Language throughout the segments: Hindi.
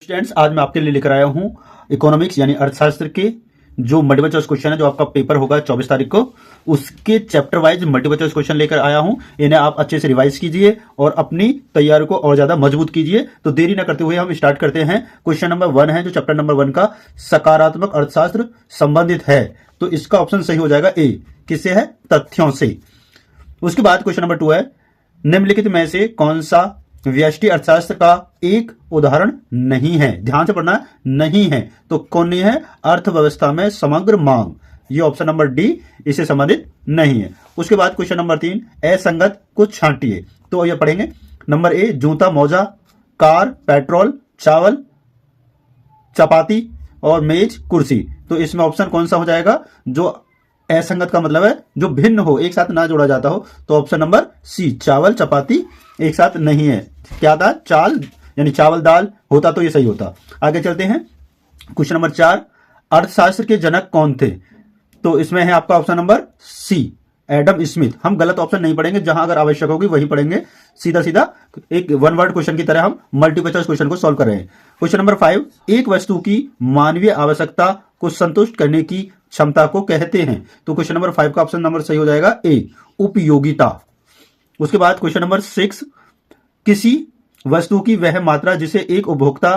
स्टूडेंट्स, आज मैं आपके लिए लेकर आया हूं इकोनॉमिक्स यानी अर्थशास्त्र के जो मल्टीपल चॉइस क्वेश्चन है, जो आपका पेपर होगा 24 तारीख को, उसके chapter wise multiple choice question लेकर आया हूं। इन्हें आप अच्छे से रिवाइज कीजिए और अपनी तैयारी को और ज्यादा मजबूत कीजिए। तो देरी न करते हुए हम स्टार्ट करते हैं। क्वेश्चन नंबर 1 है, जो चैप्टर नंबर 1 का सकारात्मक अर्थशास्त्र संबंधित है, तो इसका ऑप्शन सही हो जाएगा ए। किससे है? तथ्यों से। उसके बाद क्वेश्चन नंबर 2 है, निम्नलिखित में से कौन सा व्यष्टि अर्थशास्त्र का एक उदाहरण नहीं है? ध्यान से पढ़ना, नहीं है तो कौन नहीं है? अर्थव्यवस्था में समग्र मांग, ये ऑप्शन नंबर डी इससे संबंधित नहीं है। उसके बाद क्वेश्चन नंबर 3, असंगत को छांटिए, तो ये पढ़ेंगे। नंबर ए, जूता मोजा, कार, पेट्रोल, चावल, चपाती और मेज, कुर्सी। तो इसमें ऑप्शन कौन सा हो जाएगा? जो असंगत का मतलब है जो भिन्न हो, एक साथ ना जोड़ा जाता हो, तो ऑप्शन नंबर सी, चावल चपाती एक साथ नहीं है। क्या था? चाल यानी चावल दाल होता तो ये सही होता। आगे चलते हैं। क्वेश्चन नंबर 4, अर्थशास्त्र के जनक कौन थे? तो इसमें है आपका option number C, Adam Smith. हम गलत ऑप्शन नहीं पढ़ेंगे, जहां अगर आवश्यक होगी वही पढ़ेंगे। सीधा सीधा एक वन वर्ड क्वेश्चन की तरह हम मल्टीपल चॉइस क्वेश्चन को सॉल्व कर रहे हैं। क्वेश्चन नंबर 5, एक वस्तु की मानवीय आवश्यकता को संतुष्ट करने की क्षमता को कहते हैं। तो क्वेश्चन नंबर 5 का ऑप्शन नंबर सही हो जाएगा ए, उपयोगिता। उसके बाद क्वेश्चन नंबर 6, किसी वस्तु की वह मात्रा जिसे एक उपभोक्ता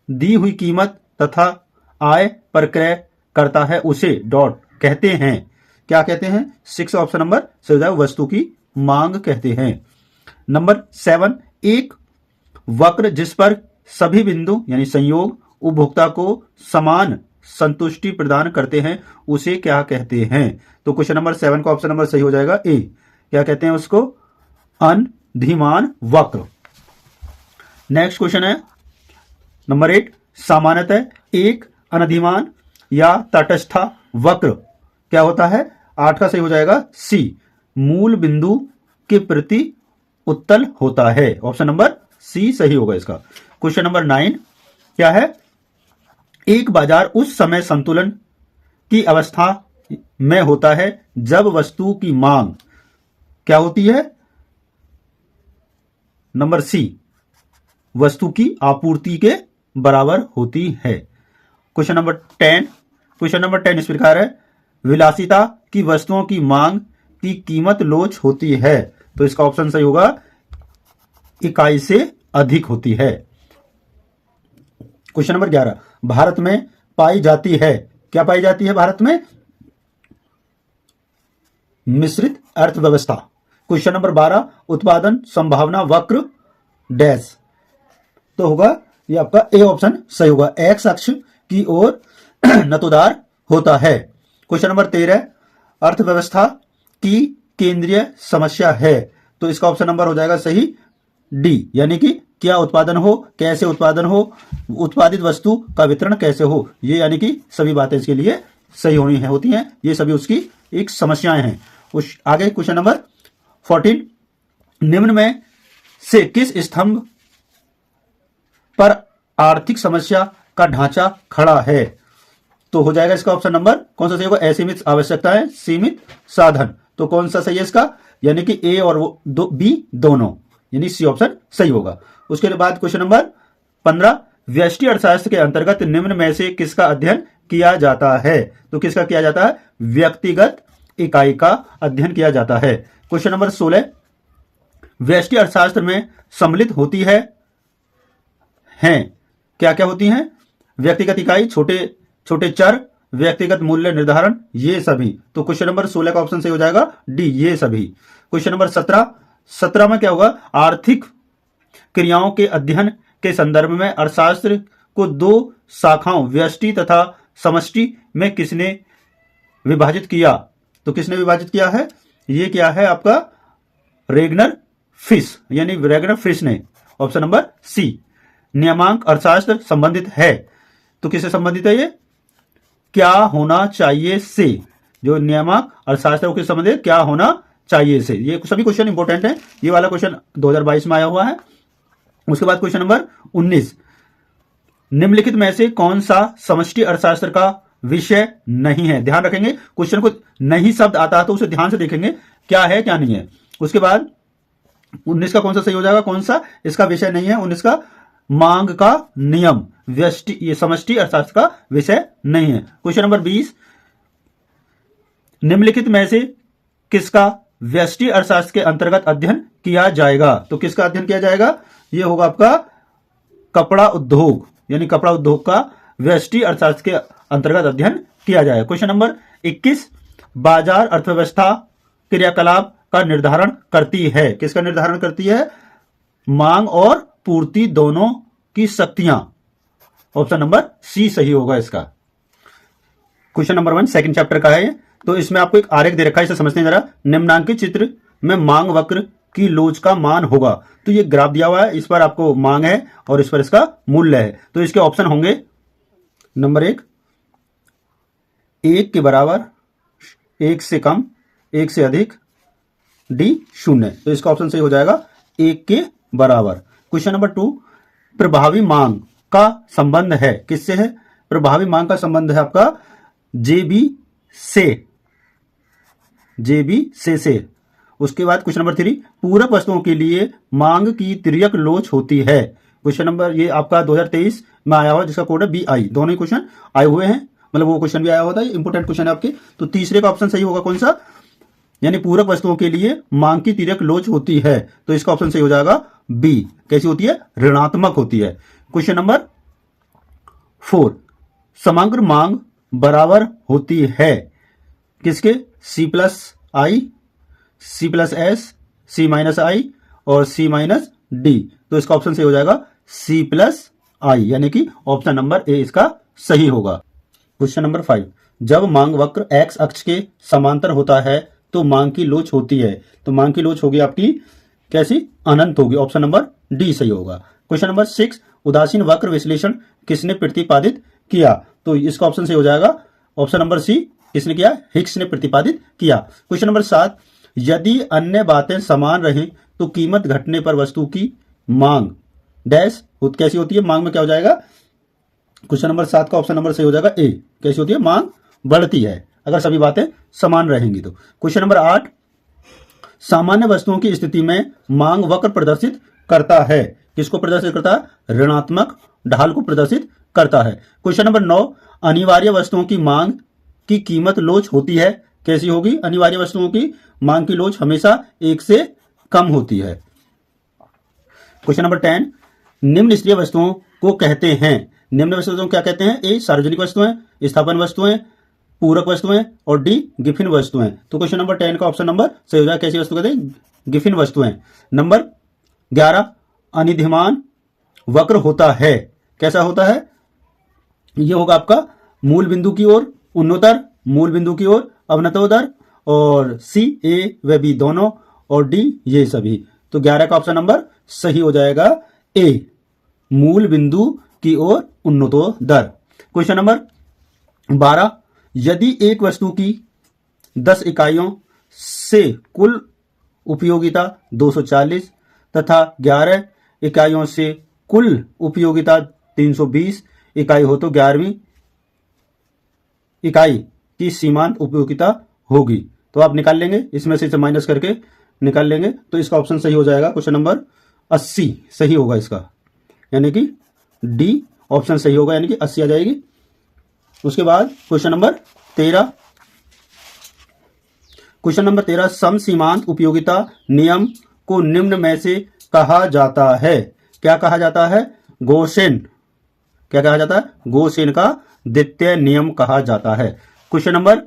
दी हुई कीमत तथा आय पर क्रय करता है उसे डॉट कहते हैं। क्या कहते हैं? 6 ऑप्शन नंबर सही हो जाएगा, वस्तु की मांग कहते हैं। नंबर 7, एक वक्र जिस पर सभी बिंदु यानी संयोग उपभोक्ता को समान संतुष्टि प्रदान करते हैं उसे क्या कहते हैं? तो क्वेश्चन नंबर 7 का ऑप्शन नंबर सही हो जाएगा ए। क्या कहते हैं उसको? अनधिमान वक्र। नेक्स्ट क्वेश्चन है नंबर 8, सामान्यतः एक अनधिमान या तटस्थ वक्र क्या होता है? 8 का सही हो जाएगा सी, मूल बिंदु के प्रति उत्तल होता है। ऑप्शन नंबर सी सही होगा इसका। क्वेश्चन नंबर 9 क्या है? एक बाजार उस समय संतुलन की अवस्था में होता है जब वस्तु की मांग क्या होती है? नंबर सी, वस्तु की आपूर्ति के बराबर होती है। क्वेश्चन नंबर 10 इस प्रकार है, विलासिता की वस्तुओं की मांग की कीमत लोच होती है। तो इसका ऑप्शन सही होगा, इकाई से अधिक होती है। क्वेश्चन नंबर 11, भारत में पाई जाती है, क्या पाई जाती है भारत में? मिश्रित अर्थव्यवस्था। क्वेश्चन नंबर 12, उत्पादन संभावना वक्र डैश, तो होगा ये आपका ए ऑप्शन सही होगा, एक्स अक्ष की ओर नतोदार होता है। क्वेश्चन नंबर 13, अर्थव्यवस्था की केंद्रीय समस्या है, तो इसका ऑप्शन नंबर हो जाएगा सही डी, यानी कि क्या उत्पादन हो, कैसे उत्पादन हो, उत्पादित वस्तु का वितरण कैसे हो, ये यानी कि सभी बातें इसके लिए सही होती हैं। ये सभी उसकी एक समस्याएं हैं। उस आगे क्वेश्चन नंबर 14, निम्न में से किस स्तंभ पर आर्थिक समस्या का ढांचा खड़ा है? तो हो जाएगा इसका ऑप्शन नंबर कौन सा सही होगा? असीमित आवश्यकताएं, सीमित साधन। तो कौन सा सही है इसका? यानी कि ए और बी दोनों, यानी सी ऑप्शन सही होगा। उसके बाद क्वेश्चन नंबर 15, व्यष्टि अर्थशास्त्र के अंतर्गत निम्न में से किसका अध्ययन किया जाता है? तो किसका किया जाता है? व्यक्तिगत इकाई का अध्ययन किया जाता है। क्वेश्चन नंबर 16, व्यष्टि अर्थशास्त्र में सम्मिलित होती है क्या क्या होती हैं? व्यक्तिगत इकाई, छोटे छोटे चर, व्यक्तिगत मूल्य निर्धारण, ये सभी। तो क्वेश्चन नंबर 16 का ऑप्शन सही हो जाएगा डी, ये सभी। क्वेश्चन नंबर 17 में क्या होगा? आर्थिक क्रियाओं के अध्ययन के संदर्भ में अर्थशास्त्र को 2 शाखाओं व्यष्टि तथा समष्टि में किसने विभाजित किया? तो किसने विभाजित किया है? ये क्या है आपका? रेगनर फिश, यानी रेगनर फिश ने। Option number C. नियमांक अर्थशास्त्र संबंधित है, तो किससे संबंधित है? ये क्या होना चाहिए से, जो नियमांक अर्थशास्त्र को किससे संबंधित? क्या होना चाहिए से। ये सभी क्वेश्चन इंपॉर्टेंट है। ये वाला क्वेश्चन 2022 में आया हुआ है। उसके बाद क्वेश्चन नंबर 19, निम्नलिखित में से कौन सा समष्टि अर्थशास्त्र का विषय नहीं है? ध्यान रखेंगे, क्वेश्चन को नहीं शब्द आता है तो उसे ध्यान से देखेंगे क्या है क्या नहीं है। उसके बाद 19 का कौन सा सही हो जाएगा? कौन सा इसका विषय नहीं है? 19 का मांग का नियम, व्यष्टि, ये समष्टि अर्थशास्त्र का विषय नहीं है। क्वेश्चन नंबर 20, निम्नलिखित में से किसका व्यष्टि अर्थशास्त्र के अंतर्गत अध्ययन किया जाएगा? तो किसका अध्ययन किया जाएगा? ये होगा आपका कपड़ा उद्योग, यानी कपड़ा उद्योग का व्यष्टि अर्थशास्त्र के अंतर्गत अध्ययन किया जाएगा। क्वेश्चन नंबर 21, बाजार अर्थव्यवस्था क्रियाकलाप का निर्धारण करती है। किसका निर्धारण करती है? मांग और पूर्ति दोनों की शक्तियां। ऑप्शन नंबर सी सही होगा इसका। क्वेश्चन नंबर 1 सेकंड चैप्टर का है। तो इसमें आपको एक आरेख दे रखा है, इसे समझते हैं जरा। निम्नांकित चित्र में मांग वक्र की लोच का मान होगा। तो ये ग्राफ दिया हुआ है, इस पर आपको मांग है और इस पर इसका मूल्य है। तो इसके ऑप्शन होंगे नंबर 1, 1 के बराबर, 1 से कम, 1 से अधिक, डी 0। तो इसका ऑप्शन सही हो जाएगा 1 के बराबर। क्वेश्चन नंबर 2, प्रभावी मांग का संबंध है किससे है? प्रभावी मांग का संबंध है आपका जेबी से। उसके बाद क्वेश्चन नंबर 3, पूरक वस्तुओं के लिए मांग की तिर्यक लोच होती है। क्वेश्चन नंबर ये आपका 2023 में आया हुआ, जिसका कोड है BI। दोनों ही क्वेश्चन आए हुए हैं, मतलब वो क्वेश्चन भी आया होता है, इंपोर्टेंट क्वेश्चन है आपके। तो तीसरे का ऑप्शन सही होगा कौन सा? यानी पूरक वस्तुओं के लिए मांग की तिर्यक लोच होती है। तो इसका ऑप्शन सही हो जाएगा बी। कैसी होती है? ऋणात्मक होती है। क्वेश्चन नंबर 4, समग्र मांग बराबर होती है किसके? C+I, C+S, C-I और C-D। तो इसका ऑप्शन सही हो जाएगा C+I, यानी कि ऑप्शन नंबर ए इसका सही होगा। क्वेश्चन नंबर 5, जब मांग वक्र एक्स अक्ष के समांतर होता है तो मांग की लोच होती है। तो मांग की लोच होगी आपकी कैसी? अनंत होगी। ऑप्शन नंबर डी सही होगा। क्वेश्चन नंबर 6, उदासीन वक्र विश्लेषण किसने प्रतिपादित किया? तो इसका ऑप्शन सही हो जाएगा ऑप्शन नंबर सी। किसने किया? हिक्स ने प्रतिपादित किया। क्वेश्चन नंबर 7, यदि अन्य बातें समान रहें तो कीमत घटने पर वस्तु की मांग डैश कैसी होती है? मांग में क्या हो जाएगा? क्वेश्चन नंबर 7 का ऑप्शन नंबर सही हो जाएगा ए। कैसी होती है? मांग बढ़ती है अगर सभी बातें समान रहेंगी तो। क्वेश्चन नंबर 8, सामान्य वस्तुओं की स्थिति में मांग वक्र प्रदर्शित करता है। किसको प्रदर्शित करता है? ऋणात्मक ढाल को प्रदर्शित करता है। क्वेश्चन नंबर 9, अनिवार्य वस्तुओं की मांग की कीमत लोच होती है। कैसी होगी? अनिवार्य वस्तुओं की मांग की लोच हमेशा 1 से कम होती है। क्वेश्चन नंबर 10, निम्न निष्क्रिय वस्तुओं को कहते हैं। निम्न वस्तुओं को क्या कहते हैं? ए सार्वजनिक वस्तुएं, स्थापन वस्तुएं, पूरक वस्तुएं और डी गिफिन वस्तुएं। तो क्वेश्चन नंबर 10 का ऑप्शन नंबर सही हो जाएगा। कैसी वस्तु कहते हैं? गिफिन वस्तुएं। नंबर 11, अनिधिमान वक्र होता है। कैसा होता है? यह होगा आपका मूल बिंदु की ओर उन्नोत्तर, मूल बिंदु की ओर अवनतोत्तर, और सी ए व बी दोनों, और डी ये सभी। तो 11 का ऑप्शन नंबर सही हो जाएगा ए, मूल बिंदु की ओर उन्नतोत्तर। क्वेश्चन नंबर 12, यदि एक वस्तु की 10 इकाइयों से कुल उपयोगिता 240 तथा 11 इकाइयों से कुल उपयोगिता 320 इकाई हो तो 11वीं इकाई की सीमांत उपयोगिता होगी। तो आप निकाल लेंगे, इसमें से माइनस करके निकाल लेंगे। तो इसका ऑप्शन सही हो जाएगा क्वेश्चन नंबर 80 सही होगा इसका, यानी कि डी ऑप्शन सही होगा, यानी कि 80 आ जाएगी। उसके बाद क्वेश्चन नंबर 13, सम सीमांत उपयोगिता नियम को निम्न में से कहा जाता है। क्या कहा जाता है? गोसेन। क्या कहा जाता है? गोसेन का द्वितीय नियम कहा जाता है। क्वेश्चन नंबर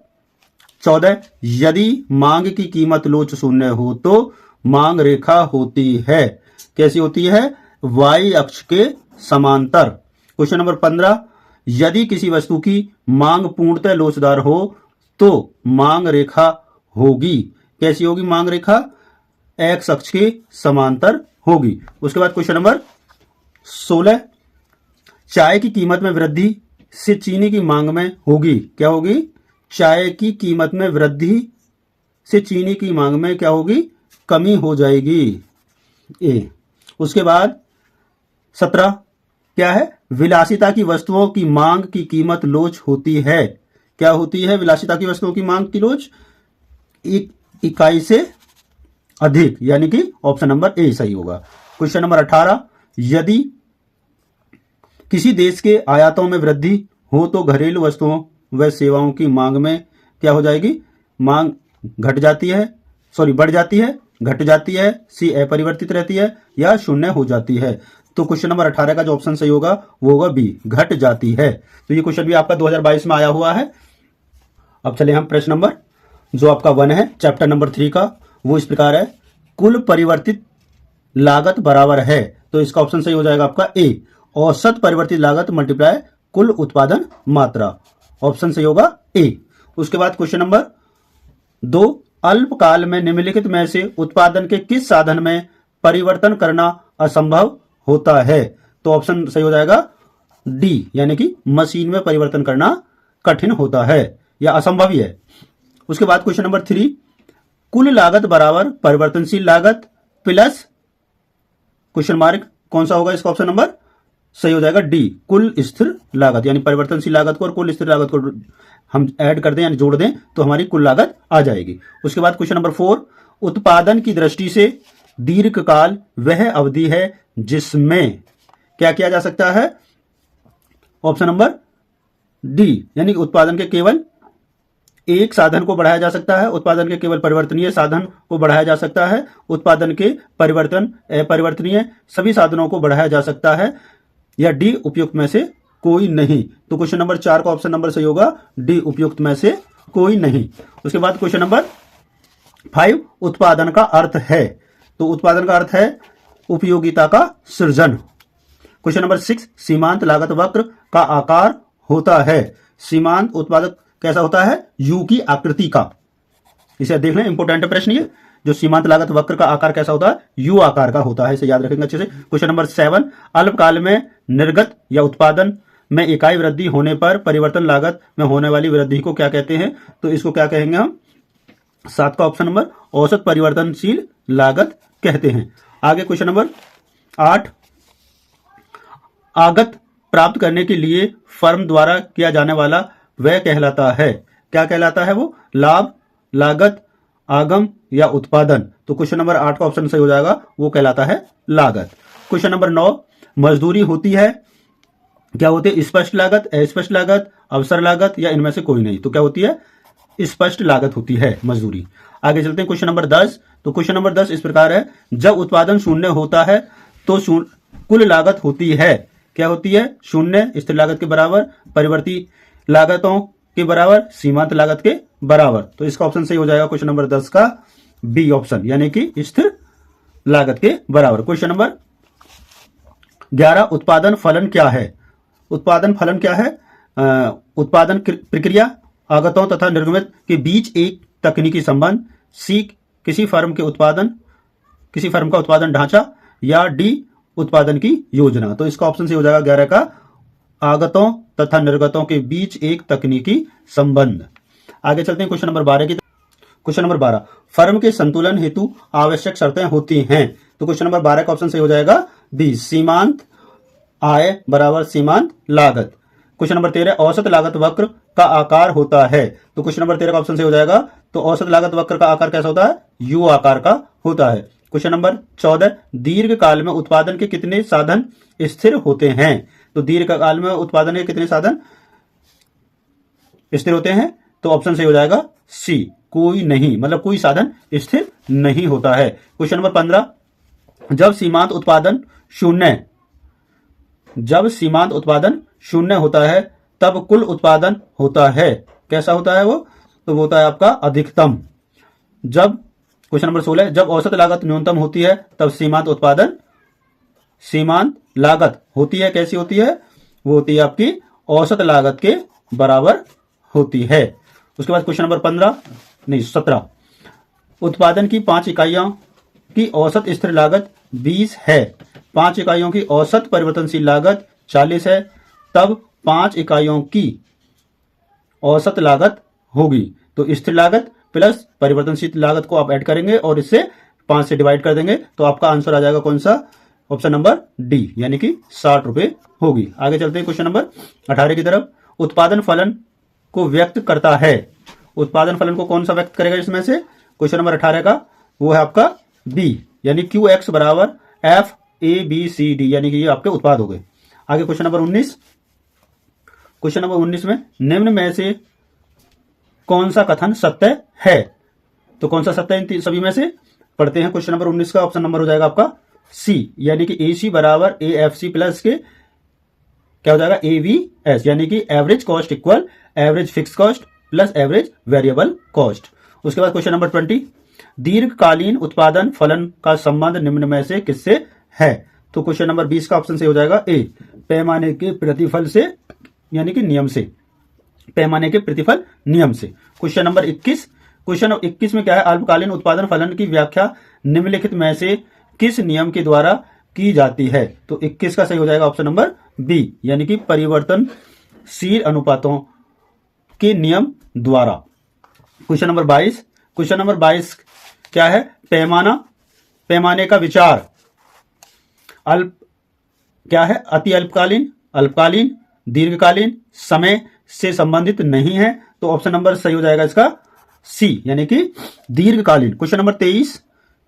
14, यदि मांग की कीमत लोच शून्य हो तो मांग रेखा होती है। कैसी होती है? वाई अक्ष के समांतर। क्वेश्चन नंबर 15, यदि किसी वस्तु की मांग पूर्णतः लोचदार हो तो मांग रेखा होगी। कैसी होगी मांग रेखा? एक्स अक्ष के समांतर होगी। उसके बाद क्वेश्चन नंबर 16, चाय की कीमत में वृद्धि से चीनी की मांग में होगी। क्या होगी? चाय की कीमत में वृद्धि से चीनी की मांग में क्या होगी? कमी हो जाएगी ए। उसके बाद 17 क्या है? विलासिता की वस्तुओं की मांग की कीमत लोच होती है। क्या होती है विलासिता की वस्तुओं की मांग की लोच? एक इकाई से अधिक, यानी कि ऑप्शन नंबर ए सही होगा। क्वेश्चन नंबर 18, यदि किसी देश के आयातों में वृद्धि हो तो घरेलू वस्तुओं व सेवाओं की मांग में क्या हो जाएगी, मांग घट जाती है, बढ़ जाती है, घट जाती है, सी अपरिवर्तित रहती है या शून्य हो जाती है। तो क्वेश्चन नंबर 18 का जो ऑप्शन सही होगा वो होगा बी, घट जाती है। तो ये क्वेश्चन भी आपका 2022 में आया हुआ है। अब चले हम प्रश्न नंबर जो आपका 1 है चैप्टर नंबर 3 का, वो इस प्रकार है, कुल परिवर्तित लागत बराबर है। तो इसका ऑप्शन सही हो जाएगा आपका ए, औसत परिवर्तित लागत मल्टीप्लाई कुल उत्पादन मात्रा। ऑप्शन सही होगा ए। उसके बाद क्वेश्चन नंबर 2, अल्पकाल में निम्नलिखित में से उत्पादन के किस साधन में परिवर्तन करना असंभव होता है। तो ऑप्शन सही हो जाएगा डी, यानी कि मशीन में परिवर्तन करना कठिन होता है या असंभव ही है। उसके बाद क्वेश्चन नंबर 3, कुल लागत बराबर परिवर्तनशील लागत प्लस क्वेश्चन मार्क, कौन सा होगा इसका ऑप्शन नंबर सही हो जाएगा डी, कुल स्थिर लागत, यानी परिवर्तनशील लागत को और कुल स्थिर लागत को हम ऐड कर दें यानी जोड़ दें तो हमारी कुल लागत आ जाएगी। उसके बाद क्वेश्चन नंबर 4, उत्पादन की दृष्टि से दीर्घकाल वह अवधि है जिसमें क्या किया जा सकता है। ऑप्शन नंबर डी, यानी उत्पादन के केवल एक साधन को बढ़ाया जा सकता है, उत्पादन के केवल परिवर्तनीय साधन को बढ़ाया जा सकता है, उत्पादन के परिवर्तन अपरिवर्तनीय सभी साधनों को बढ़ाया जा सकता है, या डी उपयुक्त में से कोई नहीं। तो क्वेश्चन नंबर 4 का ऑप्शन नंबर सही होगा डी, उपयुक्त में से कोई नहीं। उसके बाद क्वेश्चन नंबर 5, उत्पादन का अर्थ है। तो उत्पादन का अर्थ है उपयोगिता का सृजन। क्वेश्चन नंबर 6, सीमांत लागत वक्र का आकार होता है। सीमांत उत्पादक कैसा होता है, यू की आकृति का। इसे देख लें, इंपोर्टेंट प्रश्न ये, जो सीमांत लागत वक्र का आकार कैसा होता है, यू आकार का होता है, इसे याद रखेंगे अच्छे से। क्वेश्चन नंबर 7, अल्पकाल में निर्गत या उत्पादन में इकाई वृद्धि होने पर परिवर्तन लागत में होने वाली वृद्धि को क्या कहते हैं। तो इसको क्या कहेंगे हम, 7 का ऑप्शन नंबर औसत परिवर्तनशील लागत कहते हैं। आगे क्वेश्चन नंबर 8, आगत प्राप्त करने के लिए फर्म द्वारा किया जाने वाला वह कहलाता है। क्या कहलाता है वो, लाभ, लागत, आगम या उत्पादन। तो क्वेश्चन नंबर 8 का ऑप्शन सही हो जाएगा, वो कहलाता है लागत। क्वेश्चन नंबर 9, मजदूरी होती है, क्या होती है, स्पष्ट लागत, अस्पष्ट लागत, अवसर लागत या इनमें से कोई नहीं। तो क्या होती है, स्पष्ट लागत होती है मजदूरी। आगे चलते हैं क्वेश्चन नंबर 10। तो क्वेश्चन नंबर 10 इस प्रकार है, जब उत्पादन शून्य होता है तो कुल लागत होती है, क्या होती है, शून्य, स्थिर लागत के बराबर, परिवर्ती लागतों के बराबर, सीमांत लागत के बराबर। तो इसका ऑप्शन सही हो जाएगा क्वेश्चन नंबर 10 का बी ऑप्शन, यानी कि स्थिर लागत के बराबर। क्वेश्चन नंबर 11, उत्पादन फलन क्या है। उत्पादन फलन क्या है, उत्पादन प्रक्रिया, आगतों तथा निर्गमित के बीच एक तकनीकी संबंध, सी किसी फर्म का उत्पादन ढांचा, या डी उत्पादन की योजना। तो इसका ऑप्शन सही हो जाएगा 11 का, आगतों तथा निर्गतों के बीच एक तकनीकी संबंध। आगे चलते हैं क्वेश्चन नंबर 12 की। क्वेश्चन नंबर 12, फर्म के संतुलन हेतु आवश्यक शर्तें होती हैं। तो क्वेश्चन नंबर 12 का ऑप्शन सही हो जाएगा बी, सीमांत आय बराबर सीमांत लागत। क्वेश्चन नंबर 13, औसत लागत वक्र का आकार होता है। तो क्वेश्चन नंबर 13 का ऑप्शन सही हो जाएगा, तो औसत लागत वक्र का आकार कैसा होता है, यू आकार का होता है। क्वेश्चन नंबर 14, दीर्घ काल में उत्पादन के कितने साधन स्थिर होते हैं। तो दीर्घ काल में उत्पादन के कितने साधन स्थिर होते हैं। तो ऑप्शन सही हो जाएगा सी, कोई नहीं, मतलब कोई साधन स्थिर नहीं होता है। क्वेश्चन नंबर 15, जब सीमांत उत्पादन शून्य होता है तब कुल उत्पादन होता है, कैसा होता है वो, तो वो होता है आपका अधिकतम। जब क्वेश्चन नंबर 16, जब औसत लागत न्यूनतम होती है तब सीमांत लागत होती है, कैसी होती है, वो होती है आपकी औसत लागत के बराबर होती है। उसके बाद क्वेश्चन नंबर 17, उत्पादन की 5 इकाइयों की औसत स्थिर लागत 20 है, 5 इकाइयों की औसत परिवर्तनशील लागत 40 है, तब 5 इकाइयों की औसत लागत होगी। तो स्थिर लागत प्लस परिवर्तनशील लागत को आप ऐड करेंगे और इससे 5 से डिवाइड कर देंगे, तो आपका आंसर आ जाएगा कौन सा, ऑप्शन नंबर डी, यानी कि 60 रुपए होगी। आगे चलते हैं क्वेश्चन नंबर 18 की तरफ। उत्पादन फलन को व्यक्त करता है। उत्पादन फलन को कौन सा व्यक्त करेगा इसमें से, क्वेश्चन नंबर 18 का वो है आपका बी, यानी क्यू एक्स बराबर F A B C D, यानी कि ये आपके उत्पाद हो गए। आगे क्वेश्चन नंबर 19। क्वेश्चन नंबर 19 में निम्न में से कौन सा कथन सत्य है? तो कौन सा सत्य है इन सभी में से? पढ़ते हैं क्वेश्चन नंबर 19 का ऑप्शन नंबर हो जाएगा आपका सी, यानी कि AC बराबर AFC प्लस के क्या हो जाएगा AVS, यानी कि average cost equal average fix cost plus average variable cost. उसके बाद क्वेश्चन नंबर 20, दीर्घकालीन उत्पादन फलन का संबंध निम्न में से किससे है? तो क्वेश्चन नंबर 20 का ऑप्शन से हो जाएगा ए, पैमाने के प्रतिफल से, यानी कि नियम से, पैमाने के प्रतिफल नियम से। क्वेश्चन नंबर 21, क्वेश्चन नंबर 21 में क्या है? अल्पकालीन उत्पादन फलन की व्याख्या निम्नलिखित में से किस नियम के द्वारा की जाती है? तो 21 का सही हो जाएगा ऑप्शन नंबर बी, यानी कि परिवर्तनशील अनुपातों के नियम द्वारा। क्वेश्चन नंबर 22, क्वेश्चन नंबर 22 क्या है? पैमाने का विचार क्या है? अति अल्पकालीन, अल्पकालीन, दीर्घकालीन समय से संबंधित नहीं है। तो ऑप्शन नंबर सही हो जाएगा इसका सी, यानी कि दीर्घकालीन। क्वेश्चन नंबर 23,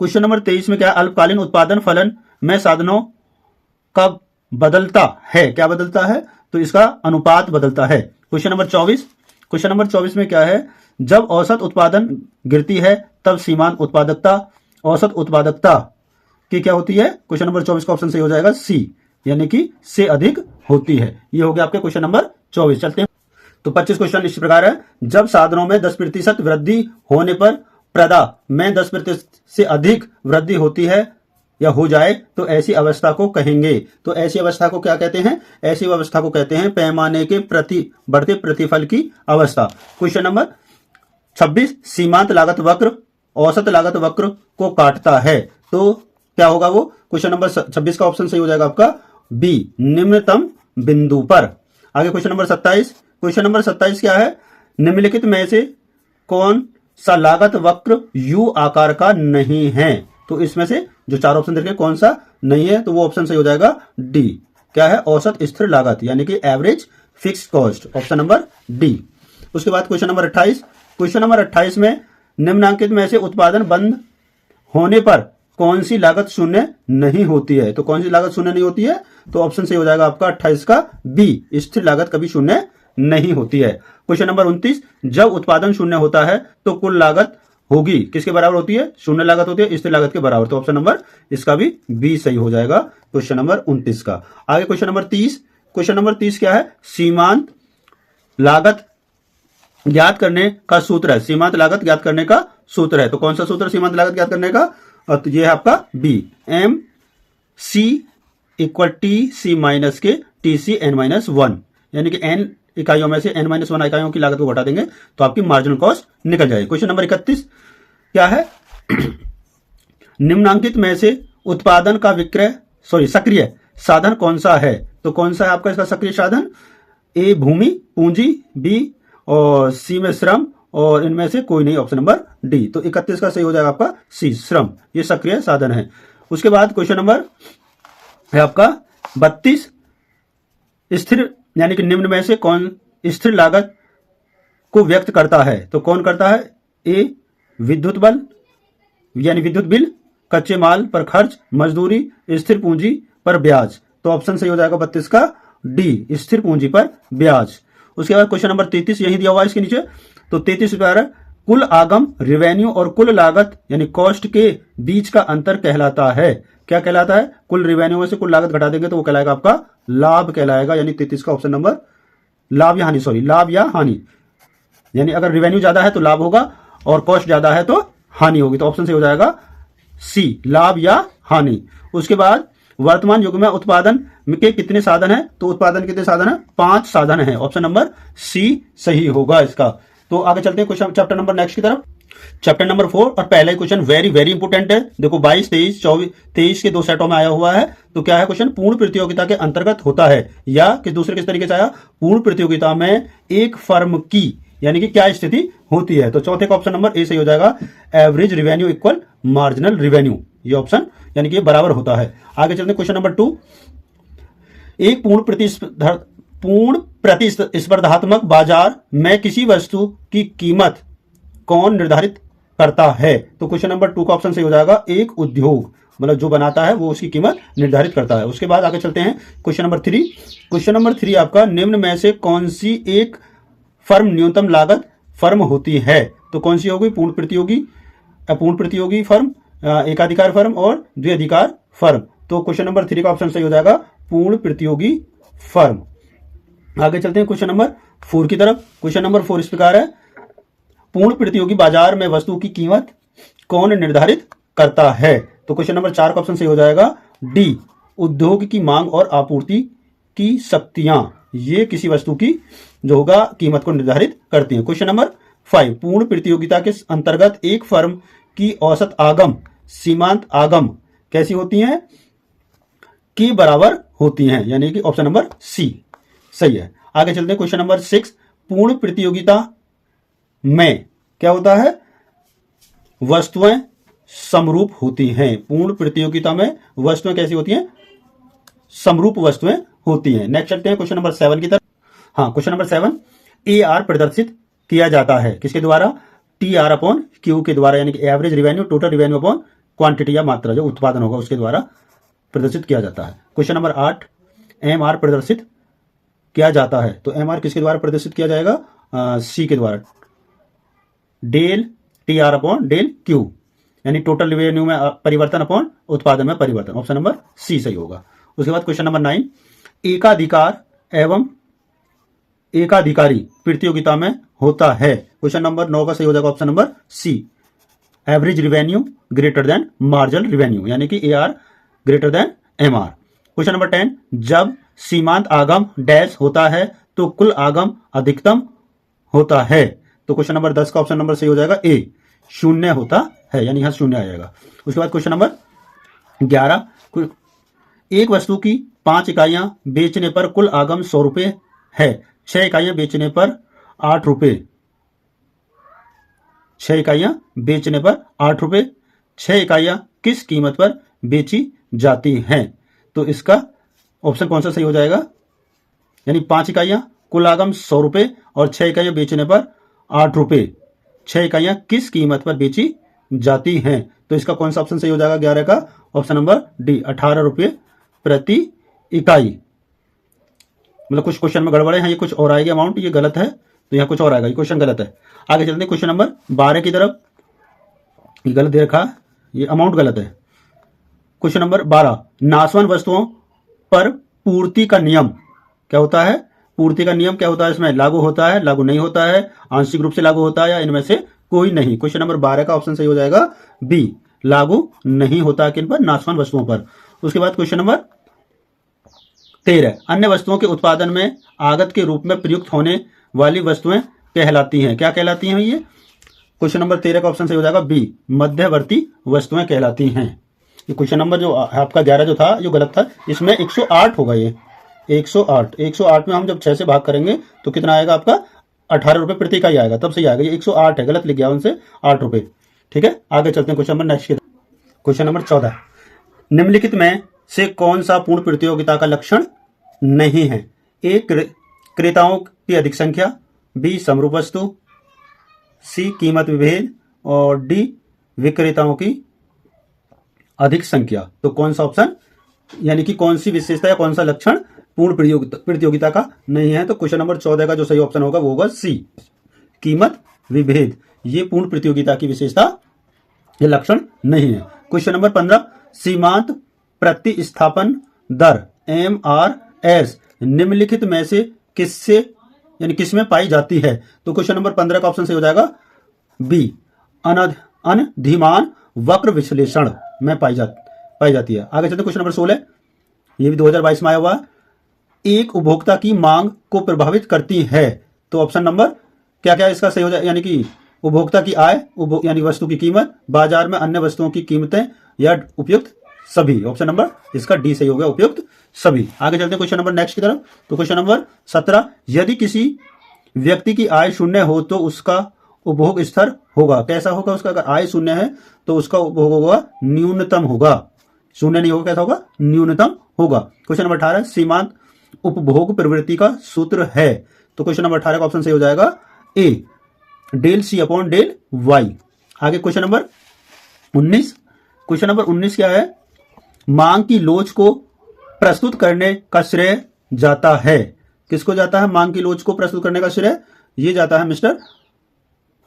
क्वेश्चन नंबर 23 में क्या है? अल्पकालीन उत्पादन फलन में साधनों का बदलता है, क्या बदलता है? तो इसका अनुपात बदलता है। क्वेश्चन नंबर 24, क्वेश्चन नंबर 24 में क्या है? जब औसत उत्पादन गिरती है तब सीमांत उत्पादकता औसत उत्पादकता की क्या होती है? क्वेश्चन नंबर 24 का ऑप्शन सही हो जाएगा सी, यानी कि से अधिक होती है। ये हो गया आपके क्वेश्चन नंबर 24। चलते हैं तो 25 क्वेश्चन इस प्रकार है, जब साधनों में 10% वृद्धि होने पर प्रदा में 10% से अधिक वृद्धि होती है या हो जाए तो ऐसी अवस्था को कहेंगे। तो ऐसी अवस्था को क्या कहते हैं? ऐसी अवस्था को कहते हैं पैमाने के प्रति बढ़ते प्रतिफल की अवस्था। क्वेश्चन नंबर 26, सीमांत लागत वक्र औसत लागत वक्र को काटता है, तो क्या होगा वो? क्वेश्चन नंबर 26 का ऑप्शन सही हो जाएगा आपका बी, निम्नतम बिंदु पर। आगे क्वेश्चन नंबर 27, क्वेश्चन नंबर 27 क्या है? निम्नलिखित में से कौन सा लागत वक्र यू आकार का नहीं है? तो इसमें से जो चार ऑप्शन देखे कौन सा नहीं है, तो वो ऑप्शन सही हो जाएगा डी, क्या है? औसत स्थिर लागत, यानी कि average fix cost, option number D. उसके बाद क्वेश्चन नंबर 28, क्वेश्चन नंबर 28 में निम्नांकित में से उत्पादन बंद होने पर कौन सी लागत शून्य नहीं होती है? तो कौन सी लागत शून्य नहीं होती है? तो ऑप्शन सही हो जाएगा आपका 28 का बी, स्थिर लागत कभी शून्य नहीं होती है। क्वेश्चन नंबर 29, जब उत्पादन शून्य होता है तो कुल लागत होगी किसके बराबर होती है? शून्य लागत होती है स्थिर लागत के बराबर। तो ऑप्शन नंबर इसका भी बी सही हो जाएगा क्वेश्चन नंबर 29 का। आगे क्वेश्चन नंबर 30, क्वेश्चन नंबर 30 क्या है? सीमांत लागत ज्ञात करने का सूत्र है, सीमांत लागत ज्ञात करने का सूत्र है। तो कौन सा सूत्र सीमांत लागत ज्ञात करने का? तो ये है आपका B, M C equal T C minus के टी सी एन माइनस 1, यानी कि एन इकाइयों में से n-1 इकाइयों की लागत को घटा देंगे तो आपकी मार्जिनल कॉस्ट निकल जाएगी। क्वेश्चन नंबर 31 क्या है? निम्नांकित में से उत्पादन का सक्रिय साधन कौन सा है? तो कौन सा है आपका इसका सक्रिय साधन? ए भूमि पूंजी, बी और सी में श्रम, और इनमें से कोई नहीं, ऑप्शन नंबर डी। तो 31 का सही हो जाएगा आपका सी, श्रम, ये सक्रिय साधन है। उसके बाद क्वेश्चन नंबर है आपका 32, स्थिर यानी कि निम्न में से कौन स्थिर लागत को व्यक्त करता है? तो कौन करता है? ए विद्युत बल यानी विद्युत बिल, कच्चे माल पर खर्च, मजदूरी, स्थिर पूंजी पर ब्याज। तो ऑप्शन सही हो जाएगा 32 का डी, स्थिर पूंजी पर ब्याज। उसके बाद क्वेश्चन नंबर 33 यही दिया हुआ है इसके नीचे। तो 33 पर कुल आगम रेवेन्यू और कुल लागत यानी कॉस्ट के बीच का अंतर कहलाता है, क्या कहलाता है? कुल रेवेन्यू में से कुल लागत घटा देंगे तो वो कहलाएगा आपका लाभ कहलाएगा, यानी 33 का ऑप्शन नंबर लाभ या हानि, लाभ या हानि, यानी अगर रेवेन्यू ज्यादा है तो लाभ होगा और कॉस्ट ज्यादा है तो हानि होगी। तो ऑप्शन से हो जाएगा सी, लाभ या हानि। उसके बाद वर्तमान युग में उत्पादन के कितने साधन है? तो उत्पादन कितने साधन है? 5 साधन है, ऑप्शन नंबर सी सही होगा इसका। तो आगे चलते हैं क्वेश्चन चैप्टर नंबर नेक्स्ट की तरफ। चैप्टर नंबर 4 और पहला क्वेश्चन वेरी वेरी इंपोर्टेंट है। देखो 22, 23, 23 के 2 सेटों में आया हुआ है। तो क्या है क्वेश्चन? पूर्ण प्रतियोगिता के अंतर्गत होता है, या किस तरीके से आया? पूर्ण प्रतियोगिता में एक फर्म की यानी कि क्या स्थिति होती है? तो चौथे का ऑप्शन नंबर ए सही हो जाएगा, average revenue equal marginal revenue, ये ऑप्शन यानी कि बराबर होता है। आगे चलते हैं क्वेश्चन नंबर 2, एक पूर्ण प्रतिस्पर्धात्मक बाजार में किसी वस्तु की कीमत कौन निर्धारित करता है? तो क्वेश्चन नंबर 2 का ऑप्शन सही हो जाएगा, एक उद्योग, मतलब जो बनाता है वो उसकी कीमत निर्धारित करता है। उसके बाद आगे चलते हैं क्वेश्चन नंबर 3। क्वेश्चन नंबर 3 आपका, निम्न में से कौन सी एक फर्म न्यूनतम लागत फर्म होती है? तो कौन सी होगी? पूर्ण प्रतियोगी, अपूर्ण प्रतियोगी फर्म, एकाधिकार फर्म और द्विअधिकार फर्म। तो क्वेश्चन नंबर 3 का ऑप्शन सही हो जाएगा पूर्ण प्रतियोगी फर्म। आगे चलते हैं क्वेश्चन नंबर 4 की तरफ। क्वेश्चन नंबर 4 इस प्रकार है, पूर्ण प्रतियोगी बाजार में वस्तु की कीमत कौन निर्धारित करता है? तो क्वेश्चन नंबर 4 का ऑप्शन सही हो जाएगा डी, उद्योग की मांग और आपूर्ति की शक्तियां, ये किसी वस्तु की जो होगा कीमत को निर्धारित करती हैं। क्वेश्चन नंबर 5, पूर्ण प्रतियोगिता के अंतर्गत एक फर्म की औसत आगम सीमांत आगम कैसी होती हैं? के बराबर होती हैं, यानी कि ऑप्शन नंबर सी सही है। आगे चलते हैं क्वेश्चन नंबर 6, पूर्ण प्रतियोगिता में क्या होता है? वस्तुएं समरूप होती हैं। पूर्ण प्रतियोगिता में वस्तुएं कैसी होती हैं? समरूप वस्तुएं होती हैं। नेक्स्ट चलते हैं क्वेश्चन नंबर 7 की तरफ। हाँ, क्वेश्चन नंबर 7, AR प्रदर्शित किया जाता है किसके द्वारा? TR अपॉन Q के द्वारा, यानी कि average revenue, total revenue upon quantity या मात्रा जो उत्पादन होगा उसके द्वारा प्रदर्शित किया जाता है। क्वेश्चन नंबर 8, MR प्रदर्शित किया जाता है। तो MR किसके द्वारा प्रदर्शित किया जाएगा? C के द्वारा, del TR upon del Q, यानी टोटल रिवेन्यू में परिवर्तन अपॉन उत्पादन में परिवर्तन। ऑप्शन नंबर सी सही होगा। उसके बाद क्वेश्चन नंबर 9, एकाधिकार एवं एकाधिकारी प्रतियोगिता में होता है। क्वेश्चन नंबर 9 का सही हो जाएगा option number C, average revenue greater than marginal revenue, यानी कि AR greater than MR। Question number 10, जब सीमांत आगम डैश होता है तो कुल आगम अधिकतम होता है। तो क्वेश्चन नंबर 10 का ऑप्शन नंबर सही हो जाएगा ए, शून्य होता है, यानी यहां शून्य आएगा। उसके बाद क्वेश्चन नंबर 11, एक वस्तु की 5 इकाइयां बेचने पर कुल आगम 100 रुपए है, 6 इकाइयां बेचने पर 8 रुपए, 6 इकाइयां बेचने पर 8 रुपए, 6 इकाइयां किस कीमत पर बेची जाती हैं? तो इसका ऑप्शन कौन सा सही हो जाएगा? यानी 5 इकाइयां, कुल आगम 100 रुपए और 6 इकाइयां बेचने पर 8 रुपए, 6 इकाइयां किस कीमत पर बेची जाती हैं? तो इसका कौन सा ऑप्शन सही हो जाएगा 11 का? ऑप्शन नंबर डी, 18 रुपए प्रति इकाई। मतलब कुछ क्वेश्चन में गड़बड़ है, ये कुछ और आएगा अमाउंट, ये गलत है, तो यहाँ कुछ और आएगा, ये क्वेश्चन गलत है। आगे चलते हैं क्वेश्चन नंबर 12 की तरफ। ये गलत दे रखा, ये अमाउंट गलत है। क्वेश्चन नंबर 12, नाशवान वस्तुओं पर पूर्ति का नियम क्या होता है? पूर्ति का नियम क्या होता है? इसमें लागू होता है, लागू नहीं होता है, आंशिक रूप से लागू होता है, या इनमें से कोई नहीं। क्वेश्चन नंबर 12 का ऑप्शन सही हो जाएगा बी, लागू नहीं होता किन पर? नाशवान वस्तुओं पर। उसके बाद क्वेश्चन नंबर 13, अन्य वस्तुओं के उत्पादन में आगत के रूप में प्रयुक्त होने वाली वस्तुएं कहलाती हैं। क्या कहलाती हैं ये? क्वेश्चन नंबर 13 का ऑप्शन सही हो जाएगा बी, मध्यवर्ती वस्तुएं कहलाती हैं। ये क्वेश्चन नंबर जो आपका 11 जो था जो गलत था, इसमें 108 होगा, ये 108 में हम जब 6 से भाग करेंगे तो कितना आएगा आपका? 18 रुपए प्रति इकाई आएगा, तब सही आएगा। ये 108 है, गलत लिख गया उनसे, 8 रुपए। ठीक है, आगे चलते हैं क्वेश्चन नंबर नेक्स्ट की। क्वेश्चन नंबर 14, निम्नलिखित में से कौन सा पूर्ण प्रतियोगिता का लक्षण नहीं है? ए, क्रेताओं की अधिक संख्या, बी, समरूप वस्तु, सी, कीमत विभेद और डी, विक्रेताओं की अधिक संख्या। तो कौन सा ऑप्शन, यानी कि कौन सी विशेषता या कौन सा लक्षण पूर्ण प्रतियोगिता का नहीं है? तो क्वेश्चन नंबर 14 का जो सही ऑप्शन होगा वो होगा सी, कीमत विभेद। ये पूर्ण प्रतियोगिता की विशेषता या लक्षण नहीं है। क्वेश्चन नंबर 15, सीमांत प्रतिस्थापन दर MRS निम्नलिखित में से किससे यानी किसमें पाई जाती है? तो क्वेश्चन नंबर 15 का ऑप्शन सही हो जाएगा बी, अनधिमान वक्र विश्लेषण में पाई जाती है। आगे चलते क्वेश्चन नंबर 16, ये भी 2022 में आया हुआ, एक उपभोक्ता की मांग को प्रभावित करती है। तो ऑप्शन नंबर क्या क्या इसका सही हो जाए? यानी कि उपभोक्ता की आय, यानी वस्तु की कीमत, बाजार में अन्य वस्तुओं की कीमतें, या उपयुक्त सभी। ऑप्शन नंबर इसका डी सही हो गया, उपयुक्त सभी। आगे चलते हैं क्वेश्चन नंबर नेक्स्ट की तरफ। तो क्वेश्चन नंबर 17, यदि किसी व्यक्ति की आय शून्य हो तो उसका उपभोग स्तर होगा कैसा होगा? उसका अगर आय शून्य है तो उसका उपभोग होगा न्यूनतम होगा, शून्य नहीं होगा, कैसा होगा? न्यूनतम होगा। क्वेश्चन नंबर 18, सीमांत उपभोग प्रवृत्ति का सूत्र है। तो क्वेश्चन नंबर 18 का ऑप्शन सही हो जाएगा A, del C upon del Y. आगे क्वेश्चन नंबर 19, क्वेश्चन नंबर 19 क्या है? मांग की लोच को प्रस्तुत करने का श्रेय जाता है। किसको जाता है? मांग की लोच को प्रस्तुत करने का श्रेय ये जाता है मिस्टर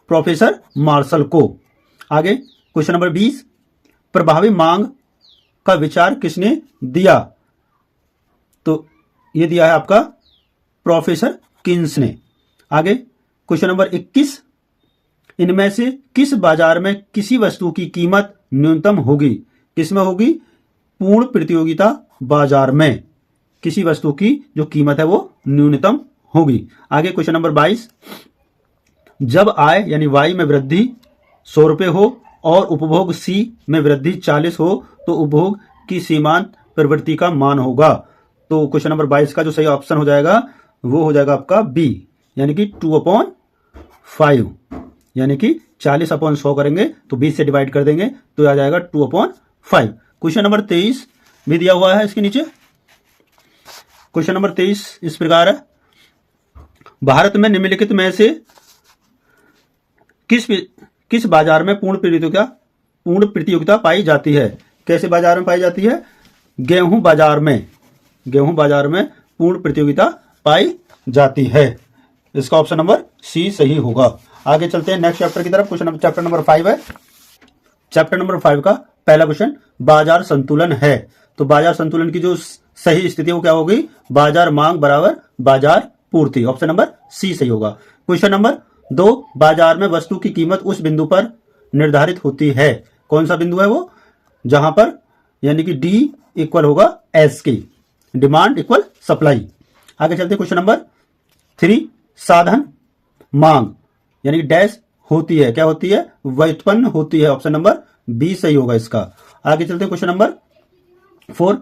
प्रोफेसर मार्शल को। आगे क्वेश्चन नंबर 20, प्रभावी मांग का विचार किसने दिया? तो ये दिया है आपका प्रोफेसर किन्स ने। आगे क्वेश्चन नंबर 21, इनमें से किस बाजार में किसी वस्तु की कीमत न्यूनतम होगी? किसमें होगी? पूर्ण प्रतियोगिता बाजार में किसी वस्तु की जो कीमत है वो न्यूनतम होगी। आगे क्वेश्चन नंबर 22, जब आय यानी वाई में वृद्धि 100 रुपये हो और उपभोग सी में वृद्धि 40 हो तो उपभोग की सीमांत प्रवृत्ति का मान होगा। तो क्वेश्चन नंबर 22 का जो सही ऑप्शन हो जाएगा वो हो जाएगा आपका बी, यानी कि 2/5, यानी कि 40/100 करेंगे तो 20 से डिवाइड कर देंगे तो आ जाएगा 2/5। क्वेश्चन नंबर 23 भी दिया हुआ है इसके नीचे। क्वेश्चन नंबर 23 इस प्रकार है, भारत में निम्नलिखित में से किस बाजार में पूर्ण प्रतियोगिता पाई जाती है? कैसे बाजार में पाई जाती है? गेहूं बाजार में पूर्ण प्रतियोगिता पाई जाती है। इसका ऑप्शन नंबर सी सही होगा। आगे चलते हैं नेक्स्ट चैप्टर की तरफ। क्वेश्चन चैप्टर नंबर 5 है। चैप्टर नंबर 5 का पहला क्वेश्चन बाजार संतुलन है। तो बाजार संतुलन की जो सही स्थिति वो क्या होगी? बाजार मांग बराबर बाजार पूर्ति। ऑप्शन नंबर सी सही होगा। क्वेश्चन नंबर 2, बाजार में वस्तु की कीमत उस बिंदु पर निर्धारित होती है। कौन सा बिंदु है वो? जहां पर यानी कि डी इक्वल होगा एस की, डिमांड इक्वल सप्लाई। आगे चलते क्वेश्चन नंबर 3, साधन मांग यानी कि डैश होती है। क्या होती है? व्युत्पन्न होती है। ऑप्शन नंबर बी सही होगा इसका। आगे चलते क्वेश्चन नंबर 4,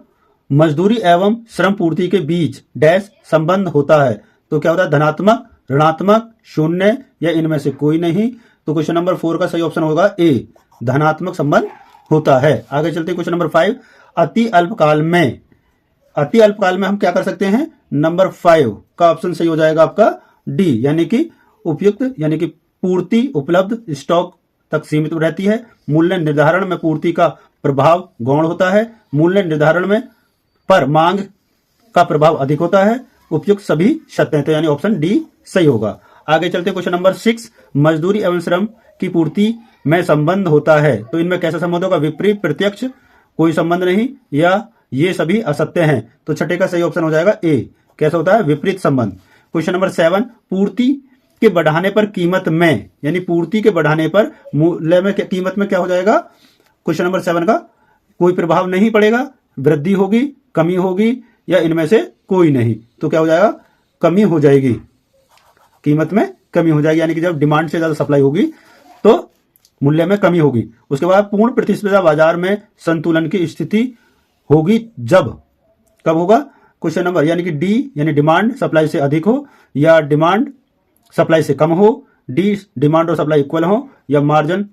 मजदूरी एवं श्रम पूर्ति के बीच डैश संबंध होता है। तो क्या होता है? धनात्मक, ऋणात्मक, शून्य या इनमें से कोई नहीं। तो क्वेश्चन नंबर 4 का सही ऑप्शन होगा ए, धनात्मक संबंध होता है। आगे चलते क्वेश्चन नंबर 5, अति अल्पकाल में हम क्या कर सकते हैं? नंबर 5 का ऑप्शन सही हो जाएगा आपका डी, यानी कि उपयुक्त, यानी कि पूर्ति उपलब्ध स्टॉक तक सीमित रहती है। मूल्य निर्धारण में पूर्ति का प्रभाव गौण होता है। मूल्य निर्धारण में पर मांग का प्रभाव अधिक होता है। उपयुक्त सभी सत्य हैं, तो यानी ऑप्शन डी सही होगा। आगे चलते क्वेश्चन नंबर 6, मजदूरी एवं श्रम की पूर्ति में संबंध होता है। तो इनमें कैसा संबंध होगा? विपरीत, प्रत्यक्ष, कोई संबंध नहीं, या ये सभी असत्य हैं। तो छठे का सही ऑप्शन हो जाएगा ए, कैसा होता है? विपरीत संबंध। क्वेश्चन नंबर 7, पूर्ति के बढ़ाने पर कीमत में, यानी पूर्ति के बढ़ाने पर मूल्य में कीमत में क्या हो जाएगा? क्वेश्चन नंबर 7 का कोई प्रभाव नहीं पड़ेगा, वृद्धि होगी, कमी होगी या इनमें से कोई नहीं। तो क्या हो जाएगा? कमी हो जाएगी, कीमत में कमी हो जाएगी, यानी कि जब डिमांड से ज्यादा सप्लाई होगी तो मूल्य में कमी होगी। उसके बाद पूर्ण प्रतिस्पर्धा बाजार में संतुलन की स्थिति होगी जब, कब होगा? क्वेश्चन नंबर यानी कि डी, यानी डिमांड सप्लाई से अधिक हो, या डिमांड सप्लाई से कम हो, डी डिमांड और सप्लाई इक्वल हो, या मार्जिन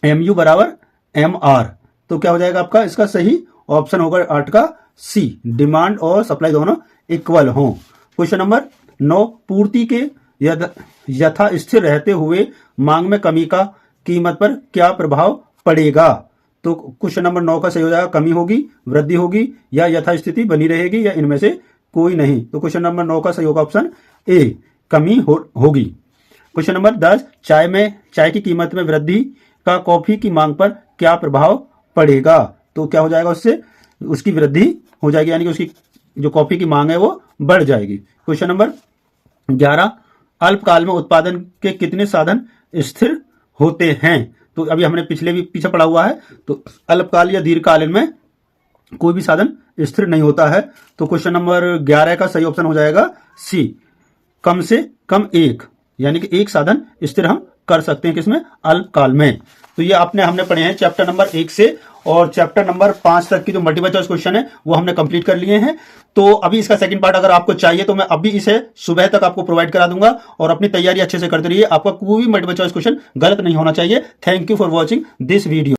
एमयू बराबर एम आर। तो क्या हो जाएगा आपका? इसका सही ऑप्शन होगा 8 का सी, डिमांड और सप्लाई दोनों इक्वल हो। क्वेश्चन नंबर 9, पूर्ति के यथा स्थिर रहते हुए मांग में कमी का कीमत पर क्या प्रभाव पड़ेगा? तो क्वेश्चन नंबर 9 का सही हो जाएगा कमी होगी, वृद्धि होगी, या यथास्थिति बनी रहेगी, या इनमें से कोई नहीं। तो क्वेश्चन नंबर 9 का सही होगा ऑप्शन ए, कमी होगी। क्वेश्चन नंबर 10, चाय की कीमत में वृद्धि का कॉफी की मांग पर क्या प्रभाव पड़ेगा? तो क्या हो जाएगा? उससे उसकी वृद्धि हो जाएगी, यानी कि उसकी जो कॉफी की मांग है वो बढ़ जाएगी। क्वेश्चन नंबर 11, अल्पकाल में उत्पादन के कितने साधन स्थिर होते हैं? तो अभी हमने पीछे पढ़ा हुआ है। तो अल्पकाल या दीर्घकालीन में कोई भी साधन स्थिर नहीं होता है। तो क्वेश्चन नंबर 11 का सही ऑप्शन हो जाएगा सी, कम से कम एक, यानी कि एक साधन स्थिर हम कर सकते हैं किसमें? अल्पकाल में। तो ये हमने पढ़े हैं चैप्टर नंबर 1 से और चैप्टर नंबर 5 तक की जो मल्टीपल चॉइस क्वेश्चन है वो हमने कंप्लीट कर लिए हैं। तो अभी इसका सेकंड पार्ट अगर आपको चाहिए तो मैं अभी इसे सुबह तक आपको प्रोवाइड करा दूंगा, और अपनी तैयारी अच्छे से करते रहिए। आपका कोई भी मल्टीपल चॉइस क्वेश्चन गलत नहीं होना चाहिए। Thank you for watching this video.